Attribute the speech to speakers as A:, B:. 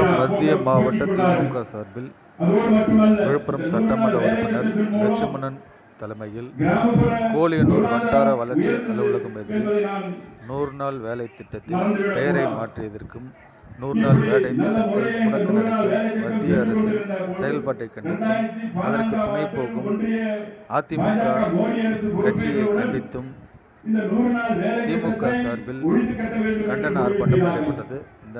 A: விழுப்புரம் மத்திய மாவட்ட திமுக சார்பில் விழுப்புரம் சட்டமன்ற உறுப்பினர் லட்சுமணன் தலைமையில் கோலியனூர் வட்டார வளர்ச்சி அலுவலகம் எதிரில் 100 நாள் வேலை திட்டத்தில் பெயரை மாற்றியதற்கும் 100 நாள் வேலை திட்டத்தை புறக்கணிக்கும் மத்திய அரசின் செயல்பாட்டை கண்டித்தும் அதற்கு துணை போகும் அதிமுக கட்சியை கண்டித்தும் திமுக சார்பில் கண்டன ஆர்ப்பாட்டம் நடைபெற்றது. இந்த